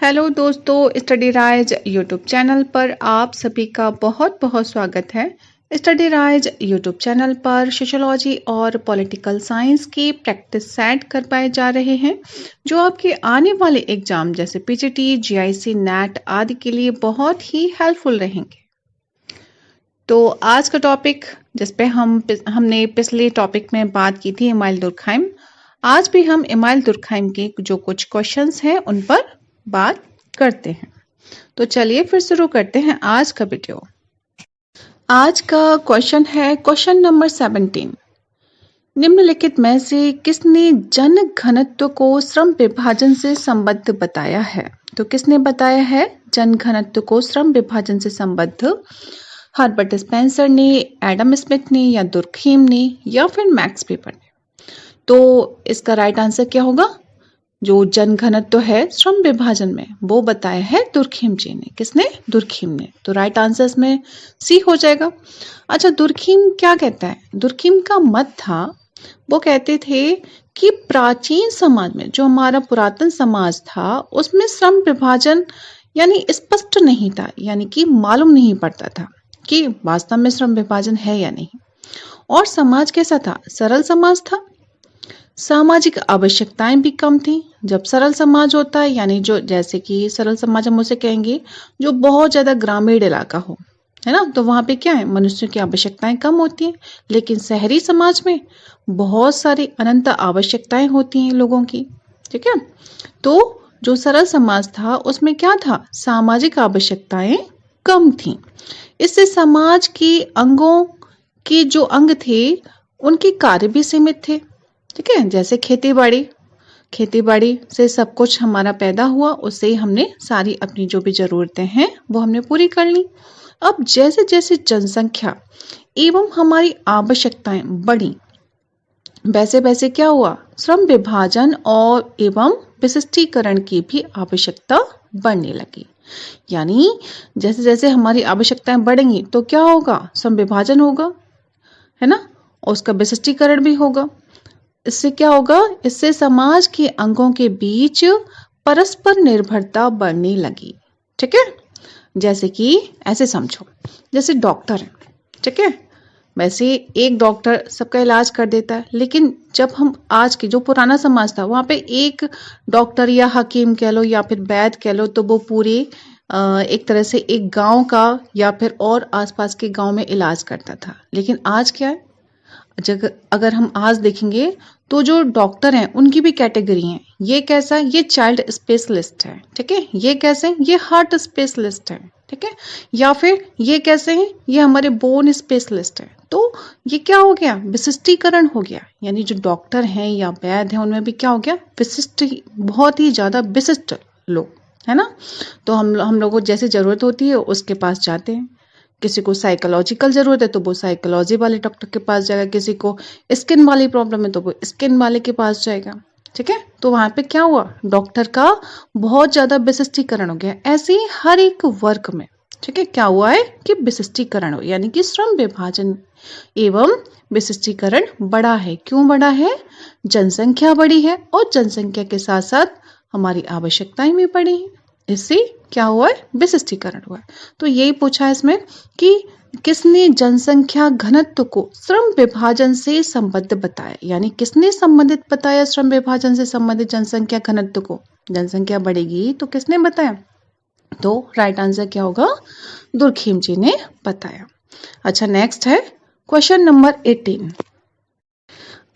Hello दोस्तों, study rise YouTube channel पर आप सभी का बहुत बहुत स्वागत है। स्टडी राइज यूट्यूब चैनल पर सोशियोलॉजी और पॉलिटिकल साइंस की प्रैक्टिस सेट कर पाए जा रहे हैं जो आपके आने वाले एग्जाम जैसे पीजीटी, जीआईसी, नेट आदि के लिए बहुत ही हेल्पफुल रहेंगे। तो आज का टॉपिक जिस पे हमने पिछले टॉपिक में बात की थी इमाइल दुर्कहाइम, आज भी हम इमाइल दुर्कहाइम के जो कुछ क्वेश्चंस हैं उन पर बात करते हैं। तो चलिए फिर शुरू करते हैं आज का वीडियो। आज का क्वेश्चन है क्वेश्चन नंबर 17। निम्नलिखित में से किसने जन घनत्व को श्रम विभाजन से संबद्ध बताया है? तो किसने बताया है जन घनत्व को श्रम विभाजन से संबद्ध? हर्बर्ट स्पेंसर ने, एडम स्मिथ ने, या दुर्कहाइम ने, या फिर मैक्स वेबर ने? तो इसका राइट आंसर क्या होगा? जो जन घनत्व है श्रम विभाजन में वो बताया है दुर्कहाइम जी ने। किसने? दुर्कहाइम ने। तो राइट आंसर इसमें सी हो जाएगा। अच्छा, दुर्कहाइम क्या कहता है? दुर्कहाइम का मत था, वो कहते थे कि प्राचीन समाज में, जो हमारा पुरातन समाज था, उसमें श्रम विभाजन यानी स्पष्ट नहीं था, यानी कि मालूम नहीं पड़ता था कि वास्तव में श्रम विभाजन है या नहीं। और समाज कैसा था? सरल समाज था। सामाजिक आवश्यकताएं भी कम थी। जब सरल समाज होता है यानी जो जैसे कि सरल समाज हम उसे कहेंगे जो बहुत ज्यादा ग्रामीण इलाका हो, है ना, तो वहां पे क्या है, मनुष्यों की आवश्यकताएं कम होती हैं। लेकिन शहरी समाज में बहुत सारी अनंत आवश्यकताएं होती हैं लोगों की। ठीक है, तो जो सरल समाज था उसमें क्या था, सामाजिक आवश्यकताएं कम थी। इससे समाज के अंगों के जो अंग थे उनके कार्य भी सीमित थे। ठीक है, जैसे खेती बाड़ी से सब कुछ हमारा पैदा हुआ, उससे ही हमने सारी अपनी जो भी जरूरतें हैं वो हमने पूरी कर ली। अब जैसे जैसे जनसंख्या एवं हमारी आवश्यकताएं बढ़ी, वैसे वैसे क्या हुआ, श्रम विभाजन और एवं विशिष्टीकरण की भी आवश्यकता बढ़ने लगी। यानी जैसे जैसे हमारी आवश्यकताएं बढ़ेंगी तो क्या होगा, श्रम विभाजन होगा, है ना, और उसका विशिष्टीकरण भी होगा। इससे क्या होगा, इससे समाज के अंगों के बीच परस्पर निर्भरता बढ़ने लगी। ठीक है, जैसे कि ऐसे समझो, जैसे डॉक्टर है, ठीक है, वैसे एक डॉक्टर सबका इलाज कर देता है, लेकिन जब हम आज की जो पुराना समाज था वहां पे एक डॉक्टर या हकीम कह लो या फिर वैद्य कह लो, तो वो पूरे एक तरह से एक गांव का या फिर और आसपास के गांव में इलाज करता था। लेकिन आज क्या है, अगर हम आज देखेंगे तो जो डॉक्टर हैं उनकी भी कैटेगरी है। ये कैसा है, ये चाइल्ड स्पेशलिस्ट है, ठीक है, ये कैसे, ये हार्ट स्पेशलिस्ट है, ठीक है, या फिर ये कैसे हैं, ये हमारे बोन स्पेशलिस्ट है। तो ये क्या हो गया, विशिष्टीकरण हो गया। यानी जो डॉक्टर हैं या वैद्य हैं उनमें भी क्या हो गया, विशिष्ट, बहुत ही ज्यादा विशिष्ट लोग, है ना। तो हम लोगों को जैसे जरूरत होती है उसके पास जाते हैं। किसी को साइकोलॉजिकल जरूरत है तो वो साइकोलॉजी वाले डॉक्टर के पास जाएगा, किसी को स्किन वाली प्रॉब्लम है तो वो स्किन वाले के पास जाएगा। ठीक है, तो वहां पे क्या हुआ, डॉक्टर का बहुत ज्यादा विशिष्टीकरण हो गया। ऐसे ही हर एक वर्ग में, ठीक है, क्या हुआ है कि विशिष्टीकरण हो, यानी कि श्रम विभाजन एवं विशिष्टीकरण बढ़ा है। क्यों बढ़ा है, जनसंख्या बढ़ी है और जनसंख्या के साथ साथ हमारी आवश्यकताएं भी बढ़ी है। इससे क्या हुआ है, विशिष्टीकरण हुआ है। तो यही पूछा है इसमें कि किसने जनसंख्या घनत्व को श्रम विभाजन से संबद्ध बताया, यानी किसने संबंधित बताया श्रम विभाजन से संबंधित जनसंख्या घनत्व को। जनसंख्या बढ़ेगी तो किसने बताया, तो राइट आंसर क्या होगा, दुर्कहाइम जी ने बताया। अच्छा, नेक्स्ट है क्वेश्चन नंबर 18।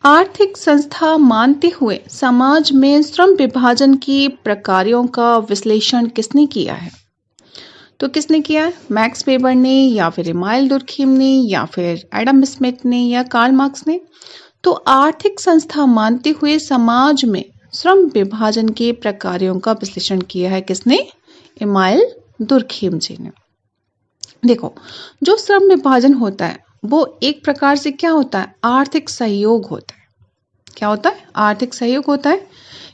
आर्थिक संस्था मानते हुए समाज में श्रम विभाजन की प्रकारों का विश्लेषण किसने किया है? तो किसने किया है, मैक्स वेबर ने, या फिर इमाइल दुर्कहाइम ने, या फिर एडम स्मिथ ने, या कार्ल मार्क्स ने? तो आर्थिक संस्था मानते हुए समाज में श्रम विभाजन के प्रकारों का विश्लेषण किया है किसने, इमाइल दुर्कहाइम जी ने। देखो, जो श्रम विभाजन होता है वो एक प्रकार से क्या होता है, आर्थिक सहयोग होता है। क्या होता है, आर्थिक सहयोग होता है।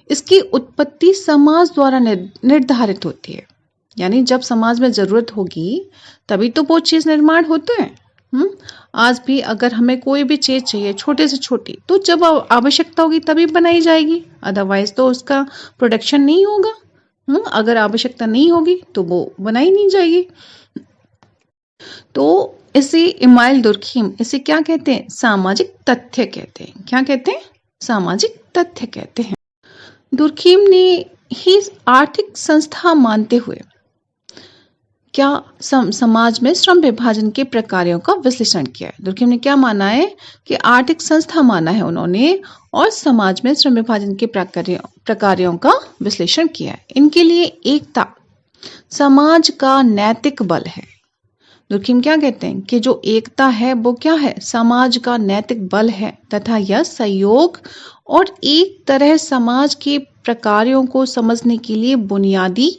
इसकी उत्पत्ति समाज द्वारा निर्धारित होती है। यानी जब समाज में जरूरत होगी तभी तो वो चीज निर्माण होते हैं। आज भी अगर हमें कोई भी चीज चाहिए, छोटे से छोटी, तो जब आवश्यकता होगी तभी बनाई जाएगी, अदरवाइज तो उसका प्रोडक्शन नहीं होगा। अगर आवश्यकता नहीं होगी तो वो बनाई नहीं जाएगी। तो इसे इमाइल दुर्खिम इसे क्या कहते हैं? सामाजिक तथ्य कहते हैं। क्या कहते हैं? सामाजिक तथ्य कहते हैं। दुर्खिम ने ही आर्थिक संस्था मानते हुए क्या समाज में श्रम विभाजन के प्रकारों का विश्लेषण किया है। दुर्खिम ने क्या माना है कि आर्थिक संस्था माना है उन्होंने, और समाज में श्रम विभाजन के प्रकारों का विश्लेषण किया है। इनके लिए एकता समाज का नैतिक बल है। दुर्खिम क्या कहते हैं कि जो एकता है वो क्या है? समाज का नैतिक बल है तथा यह सहयोग और एक तरह समाज के प्रकारों को समझने के लिए बुनियादी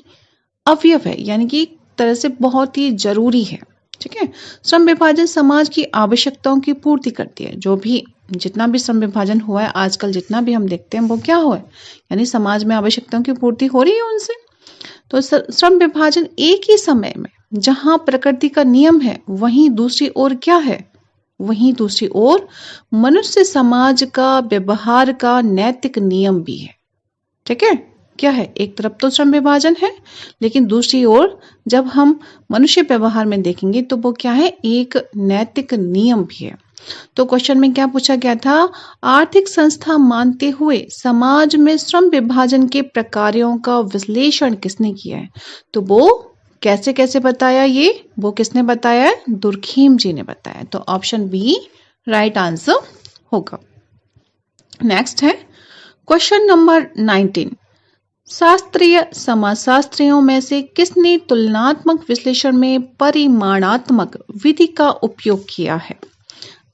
अवयव है, यानी कि एक तरह से बहुत ही जरूरी है। ठीक है। श्रम विभाजन समाज की आवश्यकताओं की पूर्ति करती है। जो भी जितना भी श्रम विभाजन हुआ है आजकल, जितना भी हम देखते हैं वो क्या हुआ है, यानी समाज में आवश्यकताओं की पूर्ति हो रही है उनसे। तो श्रम विभाजन एक ही समय में जहां प्रकृति का नियम है वहीं दूसरी ओर क्या है? वहीं दूसरी ओर मनुष्य समाज का व्यवहार का नैतिक नियम भी है। ठीक है। क्या है? एक तरफ तो श्रम विभाजन है, लेकिन दूसरी ओर जब हम मनुष्य व्यवहार में देखेंगे तो वो क्या है? एक नैतिक नियम भी है। तो क्वेश्चन में क्या पूछा गया था? आर्थिक संस्था मानते हुए समाज में श्रम विभाजन के प्रकारों का विश्लेषण किसने किया है? तो वो कैसे कैसे बताया? ये वो किसने बताया है? दुर्खिम जी ने बताया। तो ऑप्शन बी राइट आंसर होगा। नेक्स्ट है क्वेश्चन नंबर 19। शास्त्रीय समाजशास्त्रियों में से किसने तुलनात्मक विश्लेषण में परिमाणात्मक विधि का उपयोग किया है?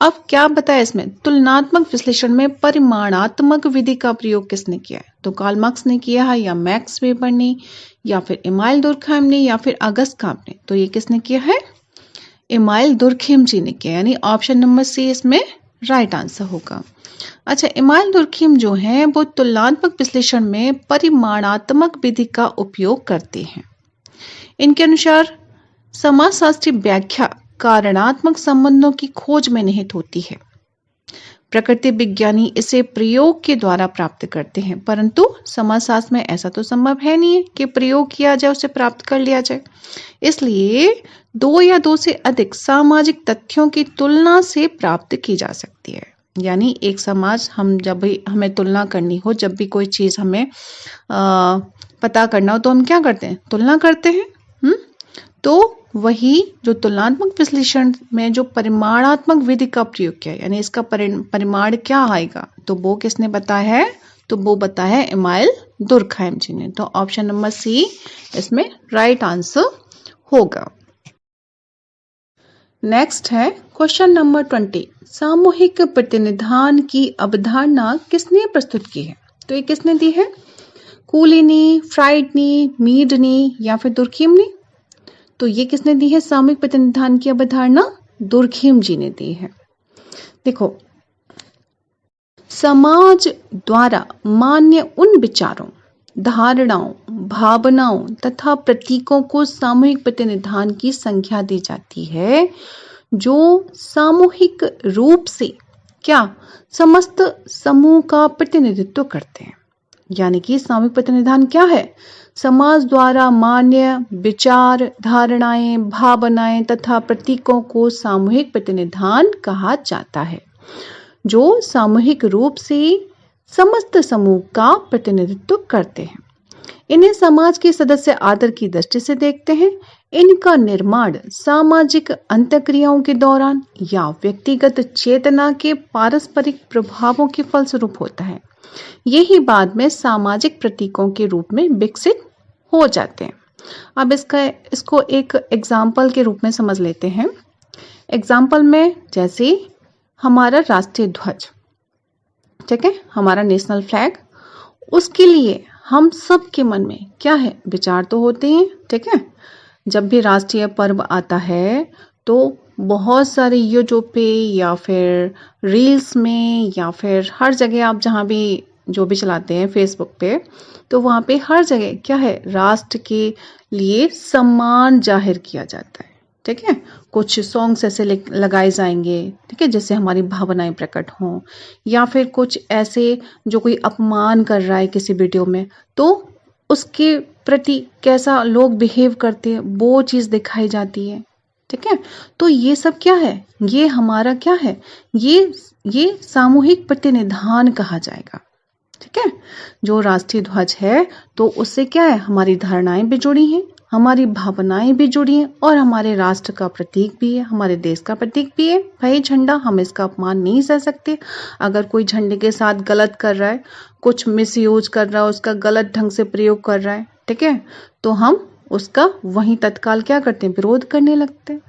अब क्या बताया इसमें? तुलनात्मक विश्लेषण में परिमाणात्मक विधि का प्रयोग किसने किया है? तो कार्ल मार्क्स ने किया है, या मैक्स वेबर ने, या फिर इमाइल दुर्खिम ने, या फिर अगस्त काम्प ने। तो ये किसने किया है? इमाइल दुर्खिम जी ने किया, यानी ऑप्शन नंबर सी इसमें राइट आंसर होगा। अच्छा, इमाइल दुर्खिम जो है वो तुलनात्मक विश्लेषण में परिमाणात्मक विधि का उपयोग करते हैं। इनके अनुसार समाजशास्त्री व्याख्या कारणात्मक संबंधों की खोज में निहित होती है। प्रकृति विज्ञानी इसे प्रयोग के द्वारा प्राप्त करते हैं, परंतु समाजशास्त्र में ऐसा तो संभव है नहीं कि प्रयोग किया जाए, उसे प्राप्त कर लिया जाए। इसलिए दो या दो से अधिक सामाजिक तथ्यों की तुलना से प्राप्त की जा सकती है। यानी एक समाज, हम जब भी हमें तुलना करनी हो, जब भी कोई चीज हमें पता करना हो तो हम क्या करते हैं? तुलना करते हैं। तो वही जो तुलनात्मक विश्लेषण में जो परिमाणात्मक विधि का प्रयोग किया, यानी इसका परिमाण क्या आएगा, तो वो किसने बताया है? तो वो बताया है इमाइल दुर्खिम जी ने। तो ऑप्शन नंबर सी इसमें राइट आंसर होगा। नेक्स्ट है क्वेश्चन नंबर 20। सामूहिक प्रतिनिधान की अवधारणा किसने प्रस्तुत की है? तो ये किसने दी है? कूली ने, फ्राइड ने, मीड ने, या फिर दुर्खिम ने? तो ये किसने दी है? सामूहिक प्रतिनिधान की अवधारणा दुर्खिम जी ने दी है। देखो, समाज द्वारा मान्य उन विचारों, धारणाओं, भावनाओं तथा प्रतीकों को सामूहिक प्रतिनिधान की संख्या दी जाती है जो सामूहिक रूप से क्या समस्त समूह का प्रतिनिधित्व करते हैं। यानी कि सामूहिक प्रतिनिधान क्या है? समाज द्वारा मान्य विचार, धारणाएं, भावनाएं तथा प्रतीकों को सामूहिक प्रतिनिधान कहा जाता है जो सामूहिक रूप से समस्त समूह का प्रतिनिधित्व करते हैं। इन्हें समाज के सदस्य आदर की दृष्टि से देखते हैं। इनका निर्माण सामाजिक अंतःक्रियाओं के दौरान या व्यक्तिगत चेतना के पारस्परिक प्रभावों के फलस्वरूप होता है। यही बाद में सामाजिक प्रतीकों के रूप में विकसित हो जाते हैं। अब इसको एक एग्जाम्पल के रूप में समझ लेते हैं। एग्जाम्पल में जैसे हमारा राष्ट्रीय ध्वज, ठीक है, हमारा नेशनल फ्लैग, उसके लिए हम सब के मन में क्या है? विचार तो होते हैं। ठीक है। जब भी राष्ट्रीय पर्व आता है तो बहुत सारे यूट्यूब पे या फिर रील्स में या फिर हर जगह आप जहाँ भी जो भी चलाते हैं फेसबुक पे, तो वहाँ पे हर जगह क्या है? राष्ट्र के लिए सम्मान जाहिर किया जाता है। ठीक है। कुछ सॉन्ग्स ऐसे लगाए जाएंगे, ठीक है, जिससे हमारी भावनाएं प्रकट हों, या फिर कुछ ऐसे जो कोई अपमान कर रहा है किसी वीडियो में, तो उसके प्रति कैसा लोग बिहेव करते हैं वो चीज दिखाई जाती है। ठीक है, तो ये सब क्या है, ये हमारा क्या है, ये सामूहिक प्रतिनिधान कहा जाएगा। ठीक है, जो राष्ट्रीय ध्वज है तो उससे क्या है, हमारी धारणाएं भी जुड़ी हैं, हमारी भावनाएं भी जुड़ी हैं और हमारे राष्ट्र का प्रतीक भी है, हमारे देश का प्रतीक भी है। भाई झंडा, हम इसका अपमान नहीं कर सकते। अगर कोई झंडे के साथ गलत कर रहा है, कुछ मिसयूज कर रहा है, उसका गलत ढंग से प्रयोग कर रहा है, ठीक है, तो हम उसका वहीं तत्काल क्या करते हैं, विरोध करने लगते हैं।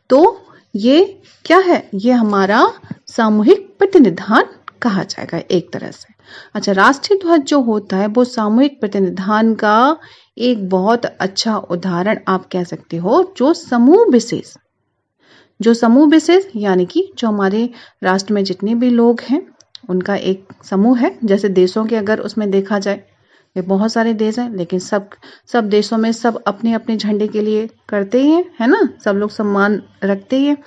तो ये क्या है, ये हमारा सामूहिक प्रतिनिधान कहा जाएगा एक तरह से। अच्छा, राष्ट्रीय ध्वज जो होता है वो सामूहिक प्रतिनिधान का एक बहुत अच्छा उदाहरण आप कह सकते हो। जो समूह विशेष यानी कि जो हमारे राष्ट्र में जितने भी लोग हैं उनका एक समूह है। जैसे देशों के अगर उसमें देखा जाए, ये बहुत सारे देश हैं, लेकिन सब देशों में सब अपने अपने झंडे के लिए करते ही हैं, है ना, सब लोग सम्मान रखते ही हैं।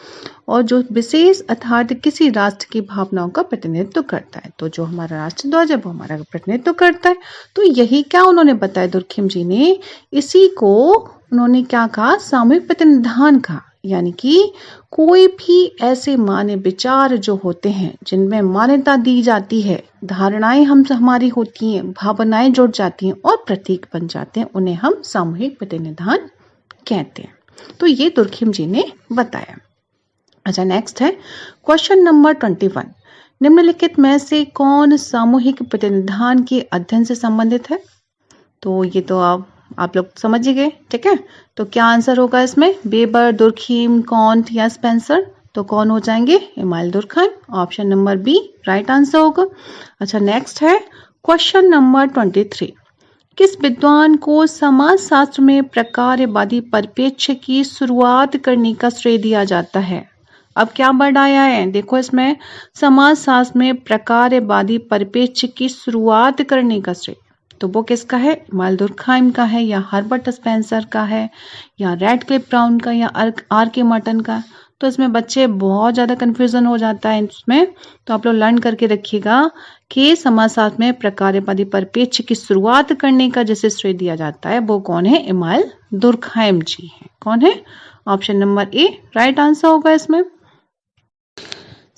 और जो विशेष अर्थात किसी राष्ट्र की भावनाओं का प्रतिनिधित्व करता है, तो जो हमारा राष्ट्रीय ध्वज है वो हमारा प्रतिनिधित्व करता है। तो यही क्या उन्होंने बताया दुर्खिम जी ने, इसी को उन्होंने क्या कहा, सामूहिक प्रतिनिधान कहा। यानी कि कोई भी ऐसे मान्य विचार जो होते हैं जिनमें मान्यता दी जाती है, धारणाएं हमारी होती हैं, भावनाएं जुड़ जाती हैं और प्रतीक बन जाते हैं, उन्हें हम सामूहिक प्रतिनिधान कहते हैं। तो ये दुर्खिम जी ने बताया। अच्छा, नेक्स्ट है क्वेश्चन नंबर 21। निम्नलिखित में से कौन सामूहिक प्रतिनिधान के अध्ययन से संबंधित है? तो ये तो आप लोग समझ ही गए। ठीक है, तो क्या आंसर होगा इसमें, वेबर, दुर्खिम, कॉन्ट या स्पेंसर? तो कौन हो जाएंगे, Emmanuel Durkheim. Option number B right answer होगा। अच्छा, नेक्स्ट है क्वेश्चन नंबर 23। किस विद्वान को समाजशास्त्र में प्रकारवादी परिप्रेक्ष्य की शुरुआत करने का श्रेय दिया जाता है? अब क्या वर्ड आया है, देखो इसमें, समाजशास्त्र में प्रकारवादी परिप्रेक्ष्य की शुरुआत करने का श्रेय, तो वो किसका है, इमानुएल दुर्खिम का है या हर्बर्ट स्पेंसर का है या रैडक्लिफ ब्राउन का या आर के मार्टन का? तो इसमें बच्चे बहुत ज्यादा कंफ्यूजन हो जाता है इसमें, तो आप लोग लर्न करके रखिएगा कि समाजशास्त्र में प्रकारवादी परिप्रेक्ष्य की शुरुआत करने का जिसे श्रेय दिया जाता है वो कौन है, इमानुएल दुर्खिम जी है। कौन है, option number A right answer होगा इसमें।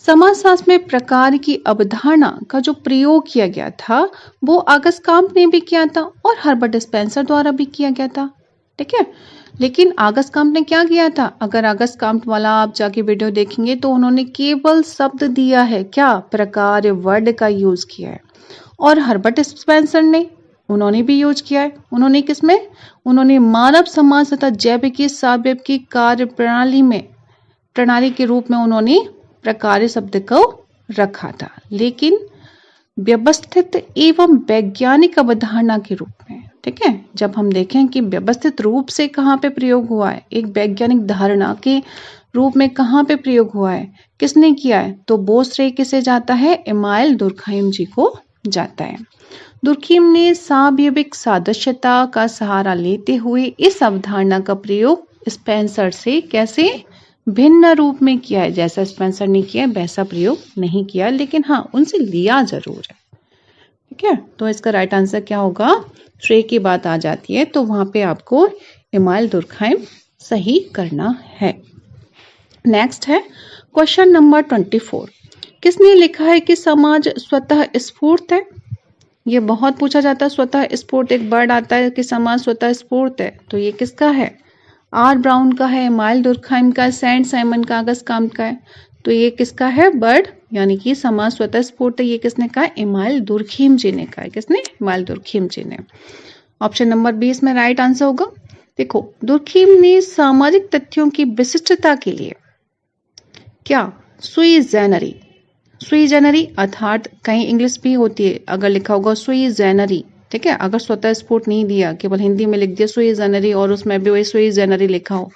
समाजशास्त्र में प्रकार की अवधारणा का जो प्रयोग किया गया था वो ऑगस्ट कॉम्ट ने भी किया था और हर्बर्ट स्पेंसर द्वारा भी किया गया था। ठीक है, लेकिन ऑगस्ट कॉम्ट ने क्या किया था, अगर ऑगस्ट कॉम्ट वाला आप जाके वीडियो देखेंगे तो उन्होंने केवल शब्द दिया है, क्या, प्रकार वर्ड का यूज किया है। और हर्बर्ट स्पेंसर ने उन्होंने भी यूज किया है। उन्होंने किसमें, उन्होंने मानव समाज तथा जैविकी सापेक्ष कार्य प्रणाली के रूप में उन्होंने प्रकार शब्द को रखा था, लेकिन व्यवस्थित एवं वैज्ञानिक अवधारणा के रूप में। ठीक है, जब हम देखें कि व्यवस्थित रूप से कहाँ पे प्रयोग हुआ है, एक वैज्ञानिक धारणा के रूप में कहाँ पे प्रयोग हुआ है, किसने किया है, तो वो श्रेय किसे जाता है, इमानुएल दुर्खिम जी को जाता है। दुर्खिम ने सावयविक सादृश्यता का सहारा लेते हुए इस अवधारणा का प्रयोग स्पेंसर से कैसे भिन्न रूप में किया है। जैसा स्पेंसर ने किया वैसा प्रयोग नहीं किया, लेकिन हाँ उनसे लिया जरूर है। ठीक है, तो इसका राइट आंसर क्या होगा, श्रेय की बात आ जाती है तो वहां पे आपको इमानुएल दुर्खिम सही करना है। नेक्स्ट है क्वेश्चन नंबर 24। किसने लिखा है कि समाज स्वतः स्फूर्त है? ये बहुत पूछा जाता है, स्वतः स्फूर्त एक वर्ड आता है कि समाज स्वतः स्फूर्त है, तो ये किसका है, आर ब्राउन का है, इमानुएल दुर्खिम का, सेंट साइमन का, ऑगस्ट कॉम्ट का है। तो ये किसका है वर्ड, यानी कि समाज स्वतः स्फूर्त है, ये किसने कहा, इमानुएल दुर्खिम जी ने कहा है। किसने, इमानुएल दुर्खिम जी ने। ऑप्शन नंबर 20 में राइट आंसर होगा। देखो, दुर्खिम ने सामाजिक तथ्यों की विशिष्टता के लिए क्या, सुई जेनरी अर्थात कहीं इंग्लिश भी होती है, अगर लिखा होगा सुई जेनरी, ठीक है, अगर स्वतः स्फूर्त नहीं दिया, केवल हिंदी में लिख दिया सुई जेनरी और उसमें भी वही सुई जेनरी लिखा हो,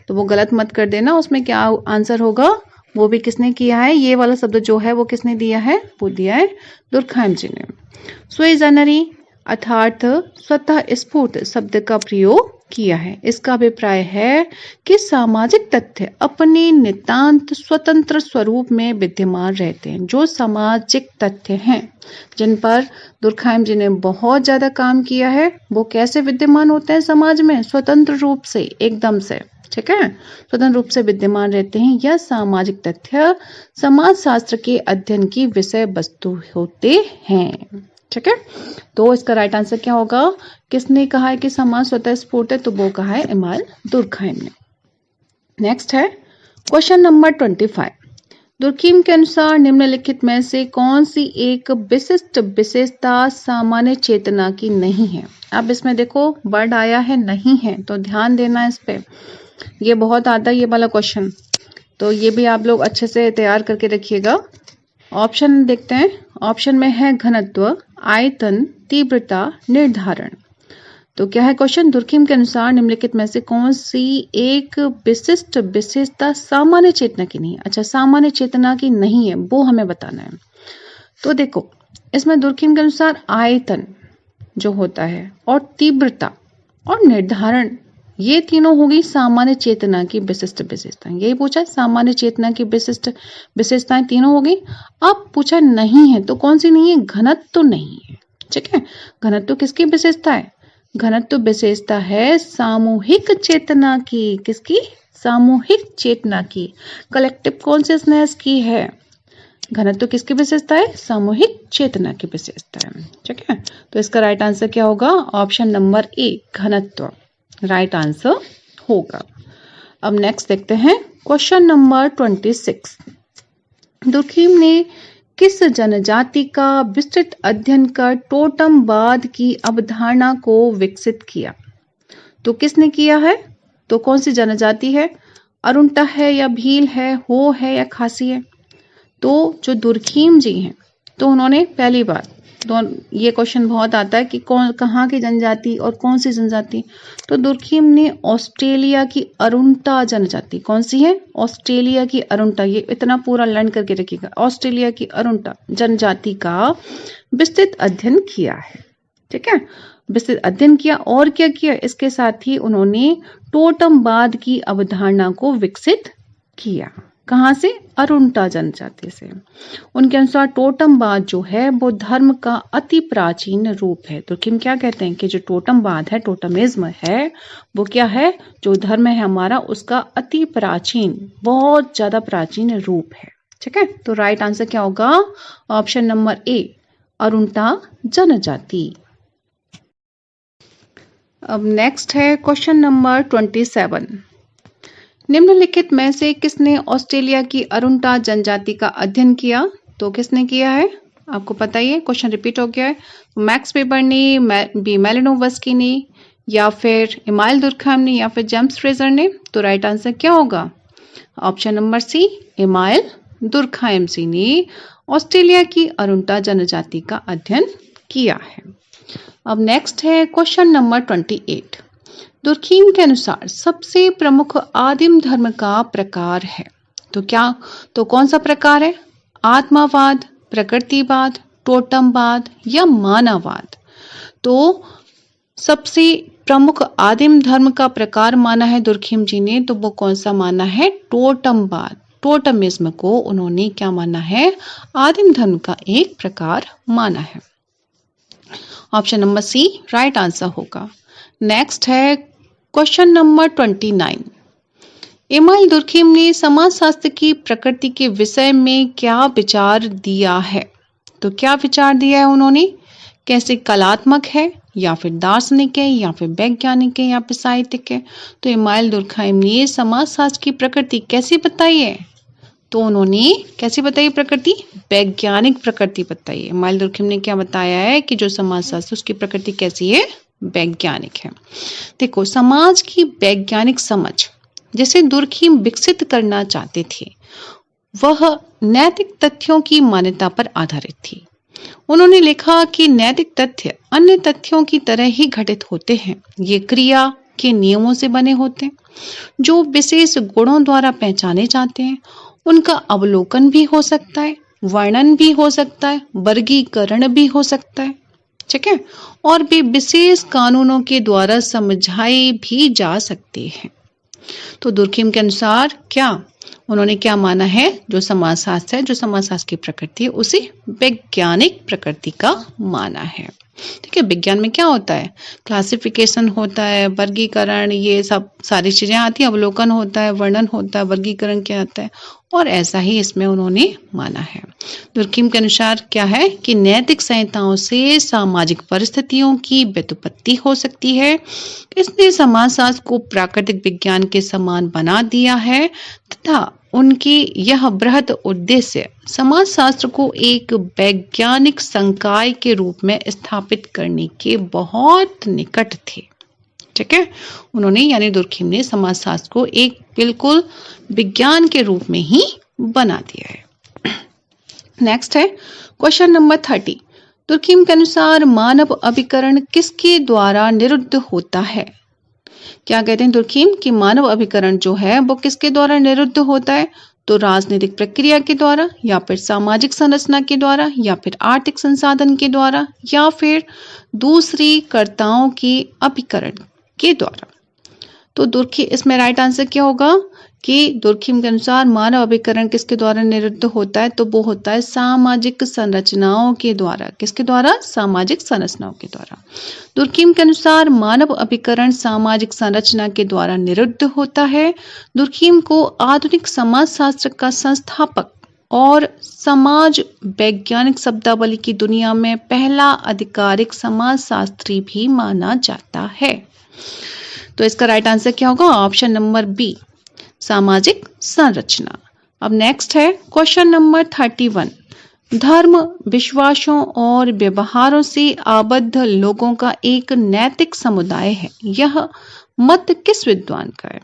तो वो गलत मत कर देना। उसमें क्या आंसर होगा, वो भी किसने किया है, ये वाला शब्द जो है वो किसने दिया है, वो दिया है दुर्खिम जी ने। सुई जेनरी अर्थात स्वतः स्फूर्त शब्द का प्रयोग किया है। इसका अभिप्राय है कि सामाजिक तथ्य अपने नितांत स्वतंत्र स्वरूप में विद्यमान रहते हैं। जो सामाजिक तथ्य हैं जिन पर दुर्खैम जी ने बहुत ज्यादा काम किया है, वो कैसे विद्यमान होते हैं समाज में? स्वतंत्र रूप से, एकदम से, ठीक है, स्वतंत्र रूप से विद्यमान रहते हैं। यह सामाजिक तथ्य समाज शास्त्र के अध्ययन की विषय वस्तु होते हैं। ठीक है, तो इसका राइट आंसर क्या होगा? किसने कहा है कि समाज स्वतः स्फूर्त है? तो वो कहा है इमानुएल दुर्खैम ने। नेक्स्ट है क्वेश्चन नंबर 25। दुर्खैम के अनुसार निम्नलिखित में से कौन सी एक विशिष्ट विशेषता सामान्य चेतना की नहीं है? अब इसमें देखो वर्ड आया है नहीं है, तो ध्यान देना है इस पे। ये बहुत आता है ये वाला क्वेश्चन, तो ये भी आप लोग अच्छे से तैयार करके रखिएगा। ऑप्शन देखते हैं। ऑप्शन में है घनत्व, आयतन, तीव्रता, निर्धारण। तो क्या है क्वेश्चन? दुर्खैम के अनुसार निम्नलिखित में से कौन सी एक विशिष्ट विशेषता सामान्य चेतना की नहीं है? अच्छा, सामान्य चेतना की नहीं है वो हमें बताना है। तो देखो इसमें दुर्खैम के अनुसार आयतन जो होता है और तीव्रता और निर्धारण, ये तीनों होगी सामान्य चेतना की विशिष्ट विशेषताएं। यही पूछा, सामान्य चेतना की विशिष्ट विशेषताएं तीनों होगी। अब पूछा नहीं है, तो कौन सी नहीं है? घनत्व तो नहीं है। ठीक है, घनत्व किसकी विशेषता है? घनत्व विशेषता है सामूहिक चेतना की। किसकी? सामूहिक चेतना की, कलेक्टिव कॉन्शियसनेस की है। घनत्व किसकी विशेषता है? सामूहिक चेतना की विशेषता है। ठीक है, तो इसका राइट आंसर क्या होगा? ऑप्शन नंबर ए, घनत्व राइट आंसर होगा। अब नेक्स्ट देखते हैं क्वेश्चन नंबर 26। दुर्खैम ने किस जनजाति का विस्तृत अध्ययन कर टोटमवाद की अवधारणा को विकसित किया? तो किसने किया है? तो कौन सी जनजाति है? अरुणता है या भील है, हो है या खासी है? तो जो दुर्खैम जी हैं, तो उन्होंने पहली बात, तो ये क्वेश्चन बहुत आता है कि कौन कहाँ की जनजाति और कौन सी जनजाति। तो दुर्खैम ने ऑस्ट्रेलिया की अरुणता जनजाति, कौन सी है? ऑस्ट्रेलिया की अरुणता, ये इतना पूरा लर्न करके रखिएगा। ऑस्ट्रेलिया की अरुणता जनजाति का विस्तृत अध्ययन किया है। ठीक है, विस्तृत अध्ययन किया और क्या किया? इसके साथ ही उन्होंने टोटमवाद की अवधारणा को विकसित किया। कहाँ से? अरुणता जनजाति से। उनके अनुसार टोटमवाद जो है वो धर्म का अति प्राचीन रूप है। तो किम क्या कहते हैं कि जो टोटमवाद है, टोटमिज्म है, वो क्या है? जो धर्म है हमारा, उसका अति प्राचीन, बहुत ज्यादा प्राचीन रूप है। ठीक है, तो राइट आंसर क्या होगा? ऑप्शन नंबर ए, अरुणता जनजाति। अब नेक्स्ट है क्वेश्चन नंबर 27। निम्नलिखित में से किसने ऑस्ट्रेलिया की अरुणता जनजाति का अध्ययन किया? तो किसने किया है? आपको पता ही है, क्वेश्चन रिपीट हो गया है। मैक्स वेबर ने, बी मैलिनोवस्की ने, या फिर इमानुएल दुर्खैम ने, या फिर जेम्स फ्रेजर ने? तो राइट आंसर क्या होगा? ऑप्शन नंबर सी, इमानुएल दुर्खैम जी ने ऑस्ट्रेलिया की अरुणता जनजाति का अध्ययन किया है। अब नेक्स्ट है क्वेश्चन नंबर 28। दुर्खैम के अनुसार सबसे प्रमुख आदिम धर्म का प्रकार है। तो क्या? तो कौन सा प्रकार है? आत्मावाद, प्रकृतिवाद, टोटमवाद या मानववाद? तो सबसे प्रमुख आदिम धर्म का प्रकार माना है दुर्खैम जी ने, तो वो कौन सा माना है? टोटमवाद। टोटमिज्म को उन्होंने क्या माना है? आदिम धर्म का एक प्रकार माना है। Option number C right answer होगा। नेक्स्ट है क्वेश्चन नंबर 29। इमानुएल दुर्खैम ने समाजशास्त्र की प्रकृति के विषय में क्या विचार दिया है? तो क्या विचार दिया है उन्होंने? कैसे कलात्मक है, या फिर दार्शनिक है, या फिर वैज्ञानिक है, या फिर साहित्यिक है? तो इमानुएल दुर्खैम ने समाजशास्त्र की प्रकृति कैसी बताई है? तो उन्होंने कैसी बताई प्रकृति? वैज्ञानिक प्रकृति बताई है। इमानुएल दुर्खैम ने क्या बताया है कि जो समाजशास्त्र, उसकी प्रकृति कैसी है? वैज्ञानिक है। देखो, समाज की वैज्ञानिक समझ जिसे दुर्खैम विकसित करना चाहते थे, वह नैतिक तथ्यों की मान्यता पर आधारित थी। उन्होंने लिखा कि नैतिक तथ्य अन्य तथ्यों की तरह ही घटित होते हैं। ये क्रिया के नियमों से बने होते हैं जो विशेष गुणों द्वारा पहचाने जाते हैं। उनका अवलोकन भी हो सकता है, वर्णन भी हो सकता है, वर्गीकरण भी हो सकता है। ठीक है, और भी विशेष कानूनों के द्वारा समझाई भी जा सकती है। तो दुर्खिम के अनुसार क्या उन्होंने क्या माना है, जो समाजशास्त्र है, जो समाजशास्त्र की प्रकृति है, उसे वैज्ञानिक प्रकृति का माना है। ठीक है, विज्ञान में क्या होता है, क्लासिफिकेशन होता है, वर्गीकरण, ये सब सारी चीजें आती है, अवलोकन होता है, वर्णन होता है, वर्गीकरण क्या आता है, और ऐसा ही इसमें उन्होंने माना है। दुर्खिम के अनुसार क्या है कि नैतिक संहिताओं से सामाजिक परिस्थितियों की व्युत्पत्ति हो सकती है। इसने समाजशास्त्र को प्राकृतिक विज्ञान के समान बना दिया है तथा उनकी यह बृहद उद्देश्य समाजशास्त्र को एक वैज्ञानिक संकाय के रूप में स्थापित करने के बहुत निकट थे। ठीक है, उन्होंने यानी दुर्खिम ने समाजशास्त्र को एक बिल्कुल विज्ञान के रूप में ही बना दिया है। नेक्स्ट है क्वेश्चन नंबर 30। दुर्खिम के अनुसार मानव अभिकरण किसके द्वारा निरुद्ध होता है? क्या कहते हैं दुर्खिम कि मानव अभिकरण जो है वो किसके द्वारा निरुद्ध होता है? तो राजनीतिक प्रक्रिया के द्वारा, या फिर सामाजिक संरचना के द्वारा, या फिर आर्थिक संसाधन के द्वारा, या फिर दूसरी कर्ताओं के अभिकरण के द्वारा। तो दुर्खिम इसमें राइट आंसर क्या होगा कि दुर्खिम के अनुसार मानव अभिकरण किसके द्वारा निरुद्ध होता है? तो वो होता है सामाजिक संरचनाओं के द्वारा। किसके द्वारा? सामाजिक संरचनाओं के द्वारा। दुर्खिम के अनुसार मानव अभिकरण सामाजिक संरचना के द्वारा निरुद्ध होता है। दुर्खिम को आधुनिक समाजशास्त्र का संस्थापक और समाज वैज्ञानिक शब्दावली की दुनिया में पहला आधिकारिक समाजशास्त्री भी माना जाता है। तो इसका राइट आंसर क्या होगा? ऑप्शन नंबर बी, सामाजिक संरचना। अब नेक्स्ट है क्वेश्चन नंबर 31। धर्म, विश्वासों और व्यवहारों से आबद्ध लोगों का एक नैतिक समुदाय है, यह मत किस विद्वान का है?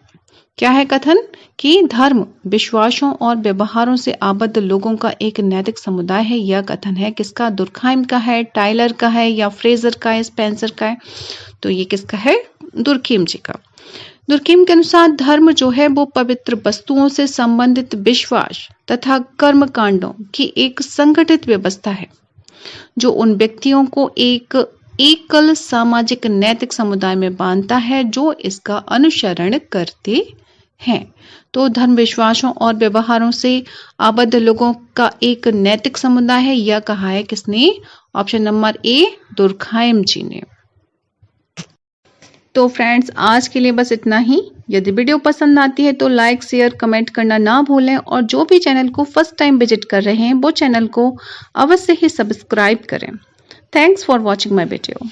क्या है कथन कि धर्म, विश्वासों और व्यवहारों से आबद्ध लोगों का एक नैतिक समुदाय है, यह कथन है किसका? दुर्खिम का है, टाइलर का है, या फ्रेजर का है, स्पेंसर का है? तो ये किसका है? दुर्खिम जी का। दुर्खिम के अनुसार धर्म जो है वो पवित्र वस्तुओं से संबंधित विश्वास तथा कर्म कांडों की एक संगठित व्यवस्था है जो उन व्यक्तियों को एक एकल सामाजिक नैतिक समुदाय में बांधता है जो इसका अनुसरण करते हैं। तो धर्म, विश्वासों और व्यवहारों से आबद्ध लोगों का एक नैतिक समुदाय है, यह कहा है किसने? ऑप्शन नंबर ए, दुर्खिम जी ने। तो फ्रेंड्स आज के लिए बस इतना ही। यदि वीडियो पसंद आती है तो लाइक, शेयर, कमेंट करना ना भूलें, और जो भी चैनल को फर्स्ट टाइम विजिट कर रहे हैं वो चैनल को अवश्य ही सब्सक्राइब करें। Thanks for watching my video.